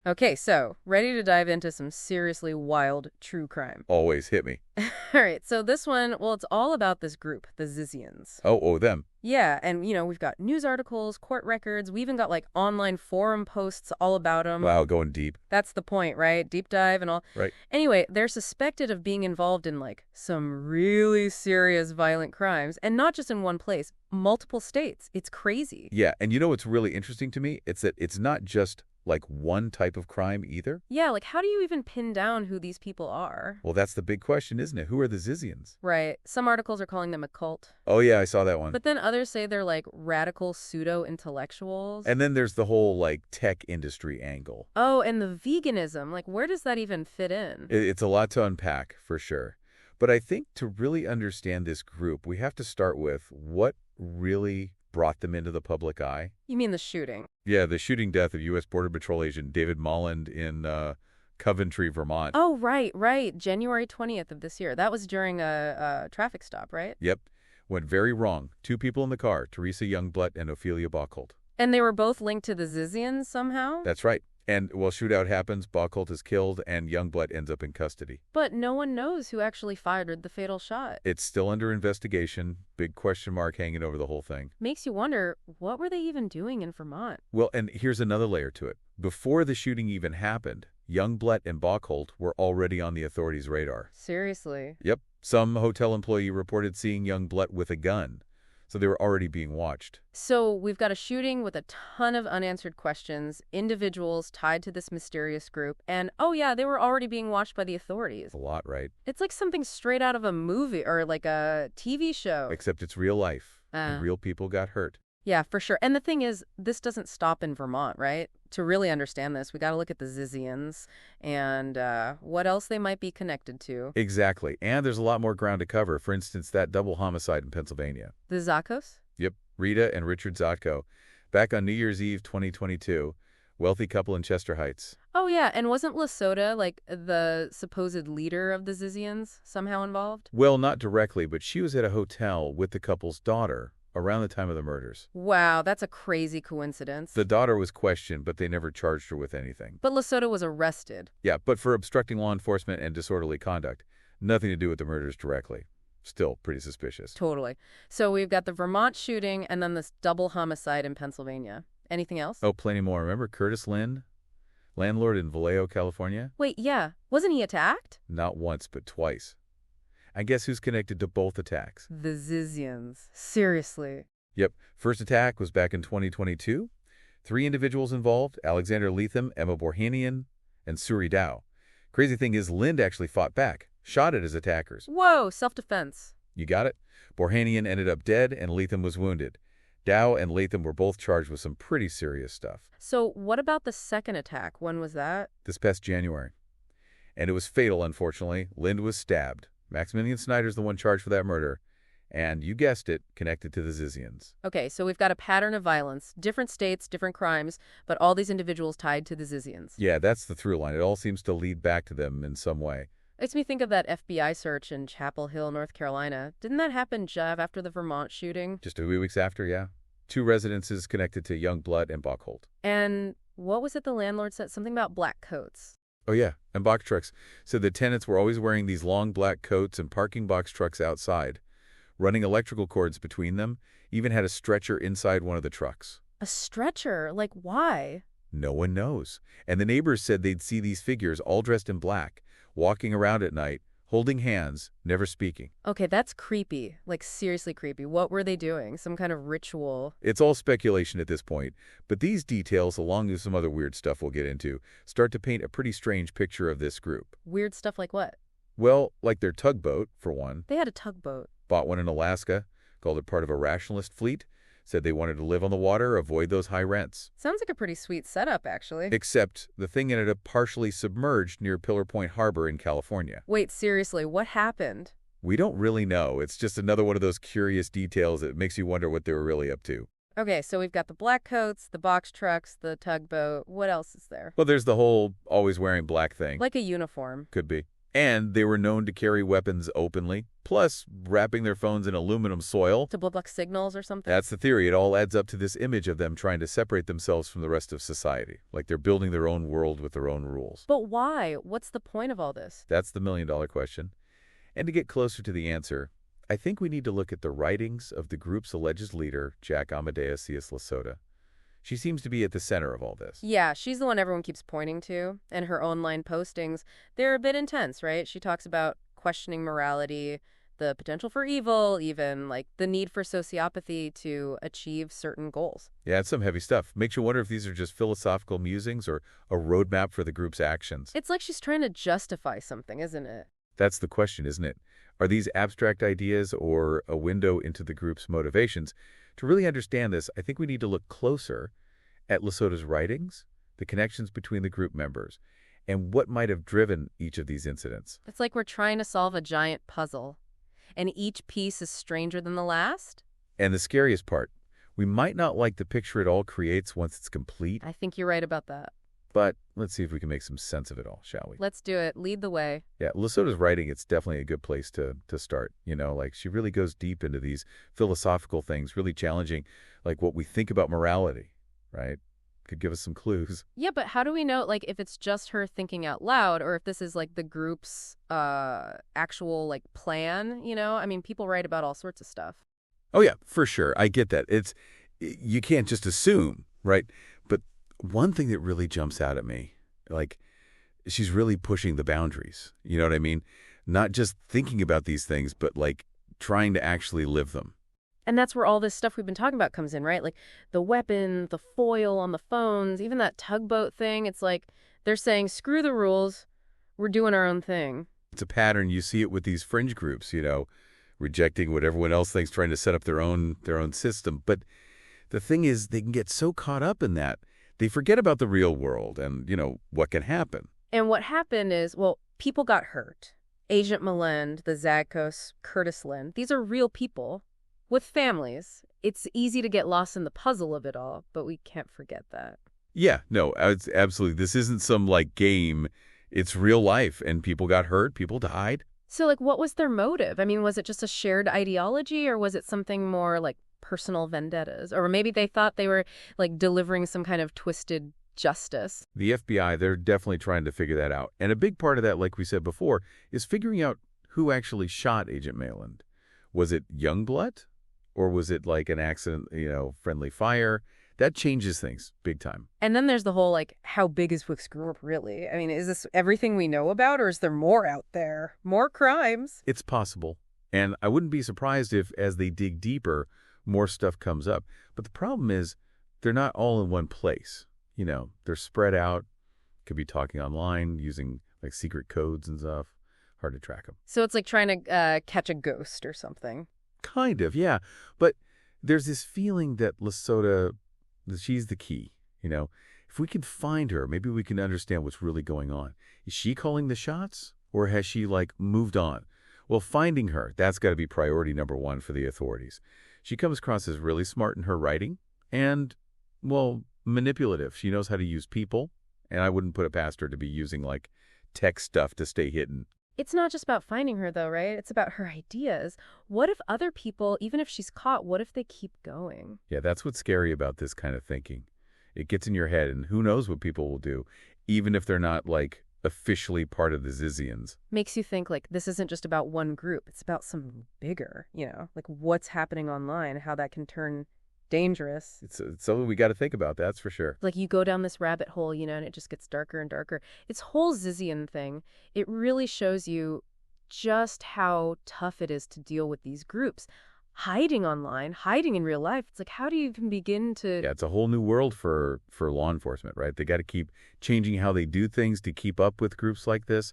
Okay, so ready to dive into some seriously wild true crime. Always hit me. All right, so this one, well, it's all about this group, the Zizians. Oh, them. Yeah, and we've got news articles, court records, we even got like online forum posts all about them. Wow, going deep. That's the point, right? Deep dive and all. Right. Anyway, they're suspected of being involved in like some really serious violent crimes, and not just in one place, multiple states. It's crazy. Yeah, and you know what's really interesting to me? It's that it's not just like one type of crime either. Yeah, like how do you even pin down who these people are? Well, that's the big question, isn't it? Who are the Zizians? Right. Some articles are calling them a cult. Oh, yeah, I saw that one. But then others say they're like radical pseudo-intellectuals. And then there's the whole like tech industry angle. Oh, and the veganism. Like, where does that even fit in? It's a lot to unpack, for sure. But I think to really understand this group, we have to start with what really brought them into the public eye. You mean the shooting? Yeah, the shooting death of U.S. Border Patrol agent David Maland in Coventry, Vermont. Oh, right. January 20th of this year. That was during a traffic stop, right? Yep. Went very wrong. Two people in the car, Teresa Youngblut and Ophelia Bauckholt. And they were both linked to the Zizians somehow? That's right. And while shootout happens, Bauckholt is killed and Youngblut ends up in custody. But no one knows who actually fired the fatal shot. It's still under investigation. Big question mark hanging over the whole thing. Makes you wonder, what were they even doing in Vermont? Well, and here's another layer to it. Before the shooting even happened, Youngblut and Bauckholt were already on the authorities' radar. Seriously? Yep. Some hotel employee reported seeing Youngblut with a gun. So they were already being watched. So we've got a shooting with a ton of unanswered questions, individuals tied to this mysterious group, and oh yeah, they were already being watched by the authorities. A lot, right? It's like something straight out of a movie or like a TV show. Except it's real life. And real people got hurt. Yeah, for sure. And the thing is, this doesn't stop in Vermont, right? To really understand this, we got to look at the Zizians and what else they might be connected to. Exactly. And there's a lot more ground to cover. For instance, that double homicide in Pennsylvania. The Zatkos? Yep. Rita and Richard Zotko. Back on New Year's Eve 2022. Wealthy couple in Chester Heights. Oh, yeah. And wasn't LaSota, like, the supposed leader of the Zizians somehow involved? Well, not directly, but she was at a hotel with the couple's daughter around the time of the murders. Wow, that's a crazy coincidence. The daughter was questioned, but they never charged her with anything. But LaSota was arrested. Yeah, but for obstructing law enforcement and disorderly conduct. Nothing to do with the murders directly. Still pretty suspicious. Totally. So we've got the Vermont shooting and then this double homicide in Pennsylvania. Anything else? Oh, plenty more. Remember Curtis Lynn? Landlord in Vallejo, California? Wait, yeah. Wasn't he attacked? Not once, but twice. I guess who's connected to both attacks? The Zizians. Seriously. Yep. First attack was back in 2022. 3 individuals involved, Alexander Leatham, Emma Borhanian, and Suri Dow. Crazy thing is, Lind actually fought back, shot at his attackers. Whoa, self-defense. You got it? Borhanian ended up dead, and Leatham was wounded. Dow and Latham were both charged with some pretty serious stuff. So what about the second attack? When was that? This past January. And it was fatal, unfortunately. Lind was stabbed. Maximilian Snyder's the one charged for that murder. And you guessed it, connected to the Zizians. Okay, so we've got a pattern of violence, different states, different crimes, but all these individuals tied to the Zizians. Yeah, that's the through line. It all seems to lead back to them in some way. Makes me think of that FBI search in Chapel Hill, North Carolina. Didn't that happen just after the Vermont shooting? Just a few weeks after, yeah. 2 residences connected to Youngblut and Bauckholt. And what was it the landlord said? Something about black coats. Oh, yeah, and box trucks. So the tenants were always wearing these long black coats and parking box trucks outside, running electrical cords between them, even had a stretcher inside one of the trucks. A stretcher? Like, why? No one knows. And the neighbors said they'd see these figures all dressed in black, walking around at night, holding hands, never speaking. Okay, that's creepy. Like, seriously creepy. What were they doing? Some kind of ritual? It's all speculation at this point, but these details, along with some other weird stuff we'll get into, start to paint a pretty strange picture of this group. Weird stuff like what? Well, like their tugboat, for one. They had a tugboat. Bought one in Alaska, called it part of a rationalist fleet, said they wanted to live on the water, avoid those high rents. Sounds like a pretty sweet setup, actually. Except the thing ended up partially submerged near Pillar Point Harbor in California. Wait, seriously, what happened? We don't really know. It's just another one of those curious details that makes you wonder what they were really up to. Okay, so we've got the black coats, the box trucks, the tugboat. What else is there? Well, there's the whole always wearing black thing. Like a uniform. Could be. And they were known to carry weapons openly, plus wrapping their phones in aluminum foil. To blow up signals or something? That's the theory. It all adds up to this image of them trying to separate themselves from the rest of society. Like they're building their own world with their own rules. But why? What's the point of all this? That's the million-dollar question. And to get closer to the answer, I think we need to look at the writings of the group's alleged leader, Jack Amadeus LaSota. She seems to be at the center of all this. Yeah, she's the one everyone keeps pointing to. And her online postings, they're a bit intense, right? She talks about questioning morality, the potential for evil, even like the need for sociopathy to achieve certain goals. Yeah, it's some heavy stuff. Makes you wonder if these are just philosophical musings or a roadmap for the group's actions. It's like she's trying to justify something, isn't it? That's the question, isn't it? Are these abstract ideas or a window into the group's motivations? To really understand this, I think we need to look closer at LaSota's writings, the connections between the group members, and what might have driven each of these incidents. It's like we're trying to solve a giant puzzle, and each piece is stranger than the last. And the scariest part, we might not like the picture it all creates once it's complete. I think you're right about that. But let's see if we can make some sense of it all, shall we? Let's do it. Lead the way. Yeah, LaSota's writing, it's definitely a good place to start. You know, like she really goes deep into these philosophical things, really challenging, like what we think about morality, right? Could give us some clues. Yeah, but how do we know, like, if it's just her thinking out loud or if this is, like, the group's actual, like, plan, you know? I mean, people write about all sorts of stuff. Oh, yeah, for sure. I get that. You can't just assume, right? But one thing that really jumps out at me, like, she's really pushing the boundaries. You know what I mean? Not just thinking about these things, but, like, trying to actually live them. And that's where all this stuff we've been talking about comes in, right? Like the weapon, the foil on the phones, even that tugboat thing. It's like they're saying, screw the rules. We're doing our own thing. It's a pattern. You see it with these fringe groups, you know, rejecting what everyone else thinks, trying to set up their own system. But the thing is, they can get so caught up in that, they forget about the real world and, you know, what can happen. And what happened is, well, people got hurt. Agent Maland, the Zagkos, Curtis Lynn, these are real people. With families, it's easy to get lost in the puzzle of it all, but we can't forget that. Yeah, no, it's absolutely. This isn't some, like, game. It's real life, and people got hurt, people died. So, like, what was their motive? I mean, was it just a shared ideology, or was it something more like personal vendettas? Or maybe they thought they were, like, delivering some kind of twisted justice? The FBI, they're definitely trying to figure that out. And a big part of that, like we said before, is figuring out who actually shot Agent Maland. Was it Youngblut? Or was it like an accident, you know, friendly fire? That changes things big time. And then there's the whole, like, how big is Wick's group really? I mean, is this everything we know about, or is there more out there? More crimes? It's possible. And I wouldn't be surprised if, as they dig deeper, more stuff comes up. But the problem is, they're not all in one place. You know, they're spread out. Could be talking online, using, like, secret codes and stuff. Hard to track them. So it's like trying to catch a ghost or something. Kind of, yeah. But there's this feeling that LaSota, she's the key, you know. If we can find her, maybe we can understand what's really going on. Is she calling the shots? Or has she, like, moved on? Well, finding her, that's got to be priority number one for the authorities. She comes across as really smart in her writing and, well, manipulative. She knows how to use people, and I wouldn't put it past her to be using, like, tech stuff to stay hidden. It's not just about finding her, though, right? It's about her ideas. What if other people, even if she's caught, what if they keep going? Yeah, that's what's scary about this kind of thinking. It gets in your head, and who knows what people will do, even if they're not, like, officially part of the Zizians. Makes you think, like, this isn't just about one group. It's about something bigger, you know? Like, what's happening online, how that can turn dangerous. It's something we got to think about, that's for sure. Like, you go down this rabbit hole, you know, and it just gets darker and darker. Its whole Zizian thing, it really shows you just how tough it is to deal with these groups. Hiding online, hiding in real life. It's like, how do you even begin to... Yeah, it's a whole new world for law enforcement, right? They got to keep changing how they do things to keep up with groups like this.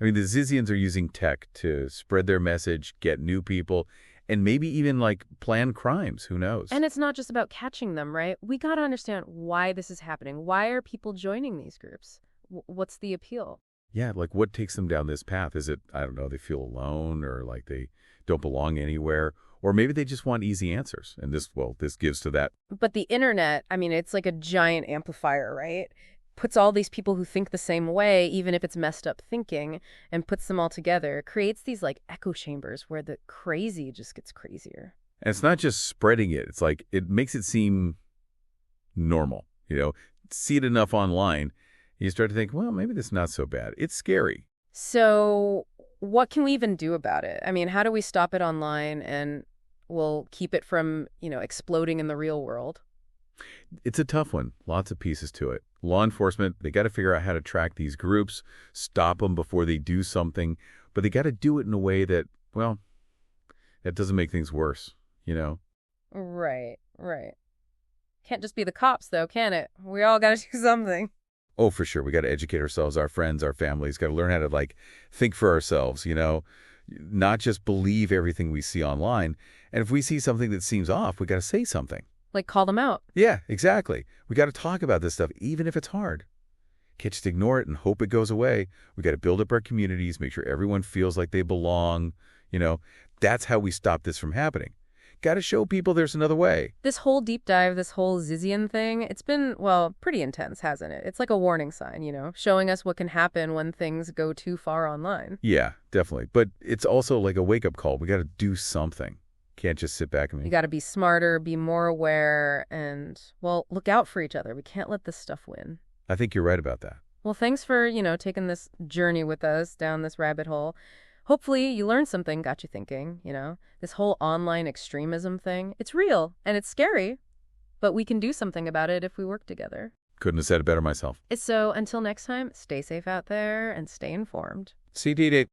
I mean, the Zizians are using tech to spread their message, get new people, and maybe even, like, plan crimes. Who knows? And it's not just about catching them, right? We got to understand why this is happening. Why are people joining these groups? What's the appeal? Yeah, like, what takes them down this path? Is it, I don't know, they feel alone or like they don't belong anywhere? Or maybe they just want easy answers. And this gives to that. But the internet, I mean, it's like a giant amplifier, right? puts all these people who think the same way, even if it's messed up thinking, and puts them all together, creates these like echo chambers where the crazy just gets crazier. And it's not just spreading it. It's like it makes it seem normal. See it enough online, you start to think, well, maybe this is not so bad. It's scary. So what can we even do about it? I mean, how do we stop it online and we'll keep it from, exploding in the real world? It's a tough one. Lots of pieces to it. Law enforcement, they got to figure out how to track these groups, stop them before they do something, but they got to do it in a way that, well, that doesn't make things worse, Right. Can't just be the cops, though, can it? We all got to do something. Oh, for sure. We got to educate ourselves, our friends, our families. Got to learn how to, think for ourselves, not just believe everything we see online. And if we see something that seems off, we got to say something. Like call them out. Yeah, exactly. We got to talk about this stuff, even if it's hard. Can't just ignore it and hope it goes away. We got to build up our communities, make sure everyone feels like they belong. That's how we stop this from happening. Got to show people there's another way. This whole deep dive, this whole Zizian thing, it's been, well, pretty intense, hasn't it? It's like a warning sign, showing us what can happen when things go too far online. Yeah, definitely. But it's also like a wake-up call. We got to do something. Can't just sit back and... You got to be smarter, be more aware, and, well, look out for each other. We can't let this stuff win. I think you're right about that. Well, thanks for, taking this journey with us down this rabbit hole. Hopefully you learned something, got you thinking, This whole online extremism thing, it's real and it's scary, but we can do something about it if we work together. Couldn't have said it better myself. So until next time, stay safe out there and stay informed. CD date.